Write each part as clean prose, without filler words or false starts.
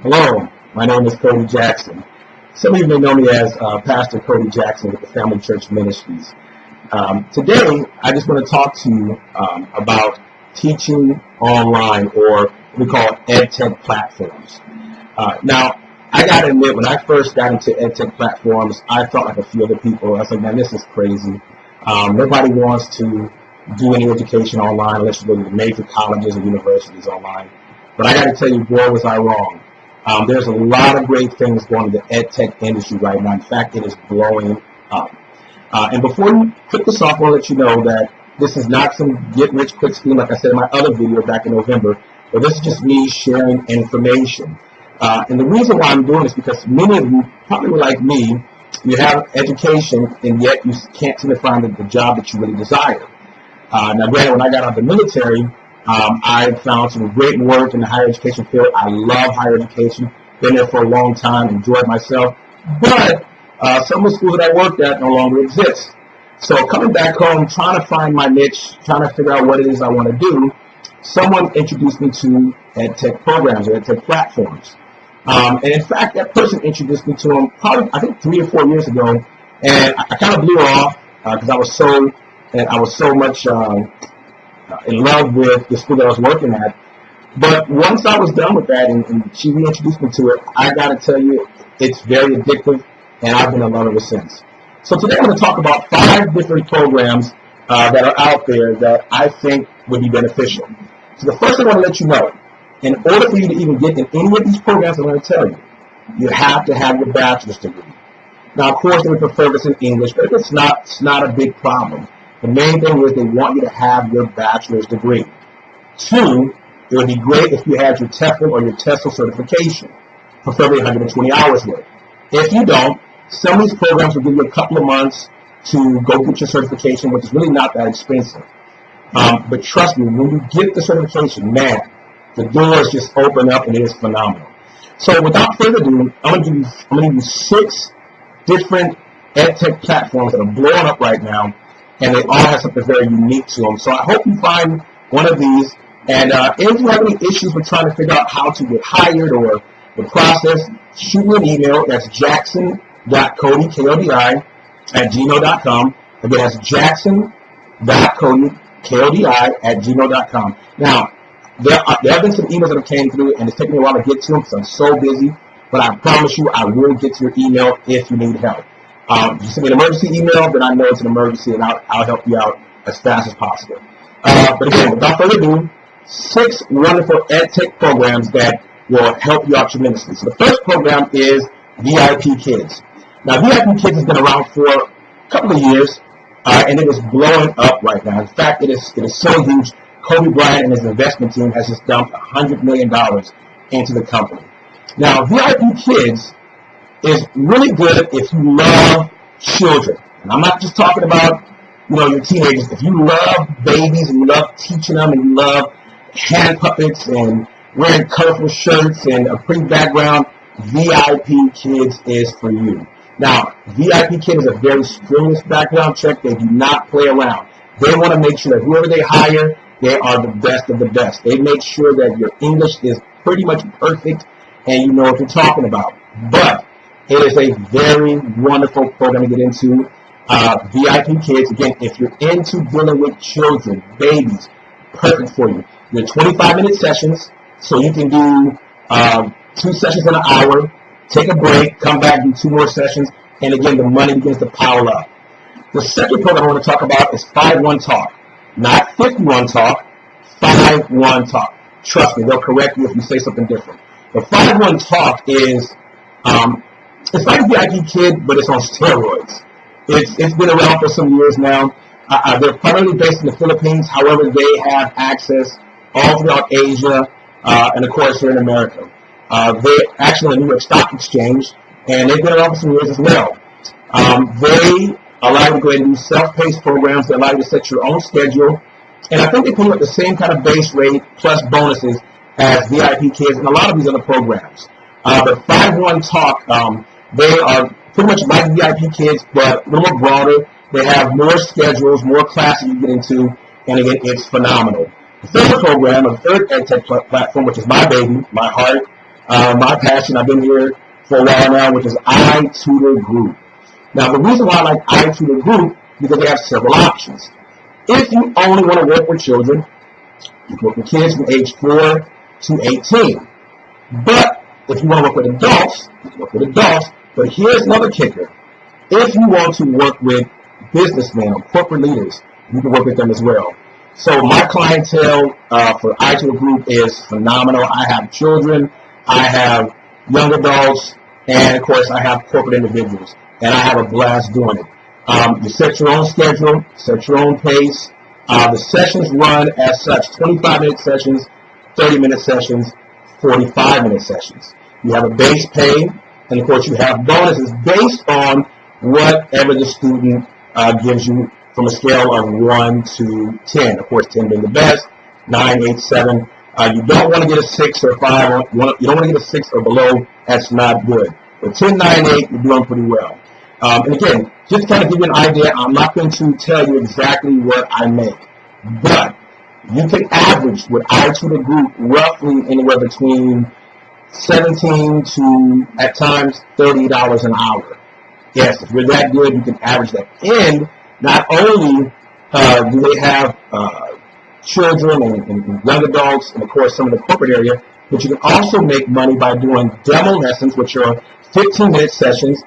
Hello, my name is Cody Jackson. Some of you may know me as Pastor Cody Jackson with the Family Church Ministries. Today, I just want to talk to you about teaching online, or what we call EdTech platforms. Now, I got to admit, when I first got into EdTech platforms, I felt like a few other people. I was like, man, this is crazy. Nobody wants to do any education online unless you go to the major colleges or universities online. But I got to tell you, boy, was I wrong. There's a lot of great things going in the EdTech industry right now. In fact, it is blowing up. And before we put this off, I want to let you know that this is not some get-rich-quick scheme, like I said in my other video back in November, but this is just me sharing information. And the reason why I'm doing this is because many of you probably were like me. You have education, and yet you can't seem to find the job that you really desire. Now, granted, when I got out of the military, I found some great work in the higher education field. I love higher education. Been there for a long time, enjoyed myself. But some of the schools that I worked at no longer exist. So coming back home, trying to find my niche, trying to figure out what it is I want to do, someone introduced me to EdTech programs or EdTech platforms. And in fact, that person introduced me to them probably, I think, 3 or 4 years ago. And I kind of blew her off because I was so much in love with the school that I was working at. But once I was done with that and she reintroduced me to it, I got to tell you, it's very addictive, and I've been in love ever since. So today I'm going to talk about 5 different programs that are out there that I think would be beneficial. So the first thing I want to let you know, in order for you to even get in any of these programs I'm going to tell you, you have to have your bachelor's degree. Now, of course, they would prefer this in English, but it's not a big problem. The main thing is they want you to have your bachelor's degree. 2, it would be great if you had your TEFL or your TESOL certification, preferably 120 hours worth. If you don't, some of these programs will give you a couple of months to go get your certification, which is really not that expensive. But trust me, when you get the certification, man, the doors just open up and it is phenomenal. So without further ado, I'm going to give you 6 different EdTech platforms that are blowing up right now, and they all have something very unique to them. So I hope you find one of these. And if you have any issues with trying to figure out how to get hired or the process, shoot me an email. That's jackson.cody, K-O-D-I, @gmail.com. Again, that's jackson.cody, K-O-D-I, @gmail.com. Now, there have been some emails that have came through, and it's taken me a while to get to them because I'm so busy. But I promise you, I will get to your email if you need help. If you send me an emergency email, then I know it's an emergency, and I'll help you out as fast as possible. But again, without further ado, 6 wonderful EdTech programs that will help you out tremendously. So the first program is VIP Kids. Now, VIP Kids has been around for a couple of years, and it is blowing up right now. In fact, it is so huge. Kobe Bryant and his investment team has just dumped $100 million into the company. Now, VIP Kids is really good if you love children. And I'm not just talking about, your teenagers. If you love babies and you love teaching them and you love hand puppets and wearing colorful shirts and a pretty background, VIP Kids is for you. Now, VIP Kid is a very stringent background check. They do not play around. They want to make sure that whoever they hire, they are the best of the best. They make sure that your English is pretty much perfect and you know what you're talking about. But it is a very wonderful program to get into. VIP Kids, again, if you're into dealing with children, babies, perfect for you. They're 25-minute sessions, so you can do 2 sessions in an hour, take a break, come back, do 2 more sessions, and again, the money begins to pile up. The second program I want to talk about is 5-1 Talk. Not 51 Talk, 5-1 Talk. Trust me, they'll correct you if you say something different. The 5-1 Talk is, it's like a VIP Kid, but it's on steroids. It's been around for some years now. They're primarily based in the Philippines. However, they have access all throughout Asia, and of course here in America. They're actually on the New York Stock Exchange, and they've been around for some years as well. They allow you to go ahead and do self-paced programs. They allow you to set your own schedule. And I think they pay you at the same kind of base rate plus bonuses as VIP Kids and a lot of these other programs. But 5-1 Talk, they are pretty much like VIP Kids, but a little more broader. They have more schedules, more classes you get into, and again, it's phenomenal. The third program, the third EdTech platform, which is my baby, my heart, my passion. I've been here for a while now, which is iTutor Group. Now, the reason why I like iTutor Group because they have several options. If you only want to work with children, you can work with kids from age 4 to 18. But if you want to work with adults, you can work with adults. But here's another kicker. If you want to work with businessmen or corporate leaders, you can work with them as well. So my clientele for iTutor Group is phenomenal. I have children, I have young adults, and of course I have corporate individuals. And I have a blast doing it. You set your own schedule, set your own pace. The sessions run as such, 25-minute sessions, 30-minute sessions, 45-minute sessions. You have a base pay, and of course you have bonuses based on whatever the student gives you from a scale of 1 to 10. Of course, 10 being the best, 9, 8, 7. You don't want to get a 6 or 5. You don't want to get a 6 or below. That's not good. But 10, 9, 8, you're doing pretty well. And again, just to kind of give you an idea, I'm not going to tell you exactly what I make. But you can average with iTutor Group roughly anywhere between $17 to, at times, $30 an hour. Yes, if you're that good, you can average that. And not only do they have children and young adults, and of course some of the corporate area, but you can also make money by doing demo lessons, which are 15-minute sessions.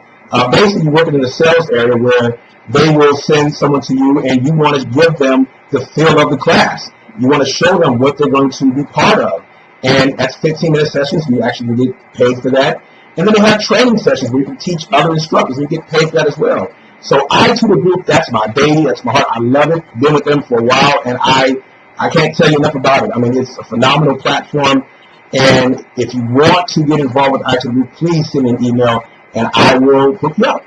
Basically, working in the sales area where they will send someone to you and you want to give them the feel of the class. You want to show them what they're going to be part of. And that's 15-minute sessions. You actually get paid for that. And then they have training sessions where you can teach other instructors. You get paid for that as well. So iTutor Group, that's my baby. That's my heart. I love it. Been with them for a while, and I can't tell you enough about it. I mean, it's a phenomenal platform. And if you want to get involved with iTutor Group, please send me an email, and I will hook you up.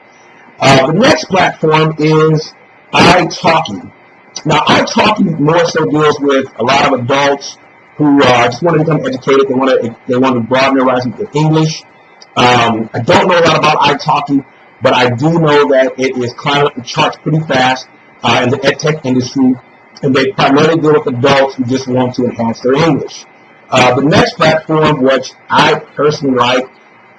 The next platform is iTalki. Now, iTalki more so deals with a lot of adults who just want to become educated. They want to broaden their horizons with English. I don't know a lot about iTalki, but I do know that it is climbing up the charts pretty fast in the edtech industry, and they primarily deal with adults who just want to enhance their English. The next platform, which I personally like,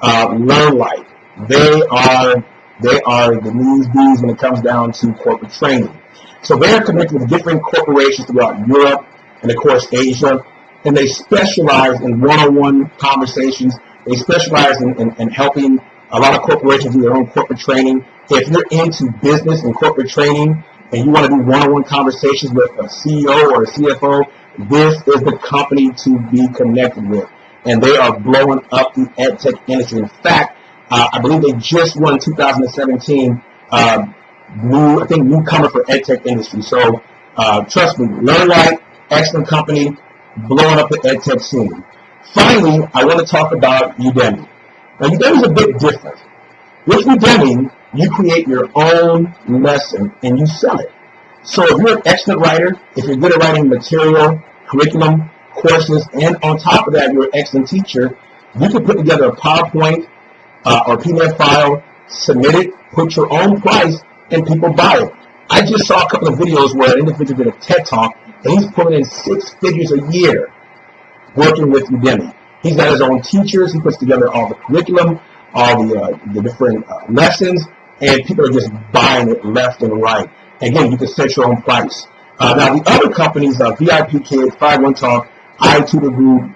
LearnLite. They are the news bees when it comes down to corporate training. So they are connected with different corporations throughout Europe and, of course, Asia, and they specialize in one-on-one conversations. They specialize in helping a lot of corporations do their own corporate training. If you're into business and corporate training and you want to do one-on-one conversations with a CEO or a CFO, this is the company to be connected with. And they are blowing up the edtech industry. In fact, I believe they just won 2017 newcomer for edtech industry. So trust me, LearnLite, excellent company, blowing up the edtech scene. Finally, I want to talk about Udemy. Now, Udemy is a bit different. With Udemy, you create your own lesson and you sell it. So if you're an excellent writer, if you're good at writing material, curriculum, courses, and on top of that, you're an excellent teacher, you can put together a PowerPoint or PDF file, submit it, put your own price, and people buy it. I just saw a couple of videos where an individual did a TED Talk, and he's pulling in 6 figures a year working with Udemy. He's got his own teachers. He puts together all the curriculum, all the different lessons, and people are just buying it left and right. Again, you can set your own price. Now, the other companies, VIP Kids, 51 Talk, iTutor Group,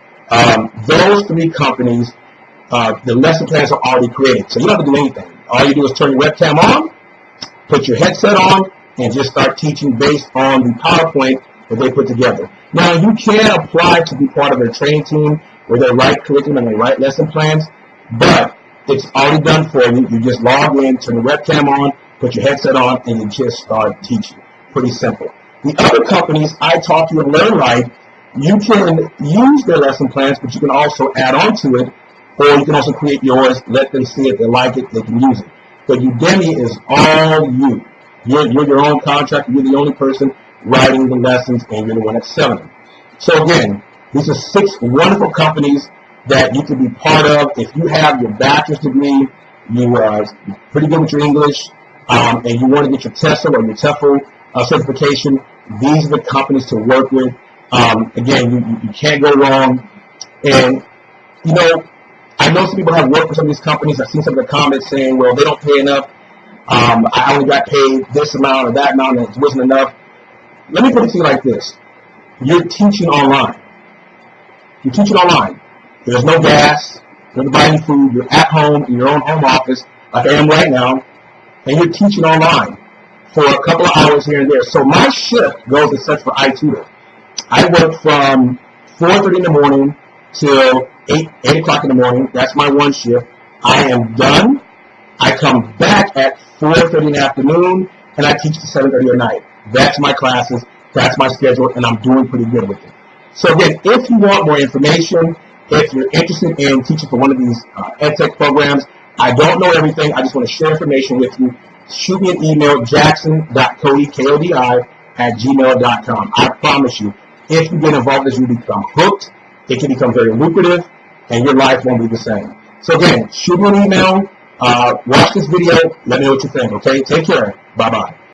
those 3 companies, the lesson plans are already created. So you don't have to do anything. All you do is turn your webcam on, put your headset on, and just start teaching based on the PowerPoint that they put together. Now, you can apply to be part of their training team where they write curriculum and they write lesson plans, but it's already done for you. You just log in, turn the webcam on, put your headset on, and you just start teaching. Pretty simple. The other companies, iTalki and LearnLite, you can use their lesson plans, but you can also add on to it, or you can also create yours, let them see it, they like it, they can use it. But Udemy is all you. You're your own contractor, you're the only person writing the lessons, and you're the one that's selling them. So again, these are 6 wonderful companies that you can be part of. If you have your bachelor's degree, you are pretty good with your English, and you want to get your TESOL or your TEFL certification, these are the companies to work with. Again, you can't go wrong. And, I know some people have worked for some of these companies. I've seen some of the comments saying, well, they don't pay enough. I only got paid this amount or that amount, and it wasn't enough. Let me put it to you like this. You're teaching online. You're teaching online. There's no gas. You're not buying food. You're at home in your own home office, like I am right now, and you're teaching online for a couple of hours here and there. So my shift goes as such for iTutor. I work from 4:30 in the morning till 8 o'clock in the morning. That's my one shift. I am done. I come back at 4:30 in the afternoon, and I teach to 7:30 at night. That's my classes. That's my schedule, and I'm doing pretty good with it. So again, if you want more information, if you're interested in teaching for one of these EdTech programs, I don't know everything. I just want to share information with you. Shoot me an email, jackson.cody, Kodi, @gmail.com. I promise you, if you get involved as you become hooked, it can become very lucrative, and your life won't be the same. So again, shoot me an email, watch this video, let me know what you think, okay? Take care. Bye-bye.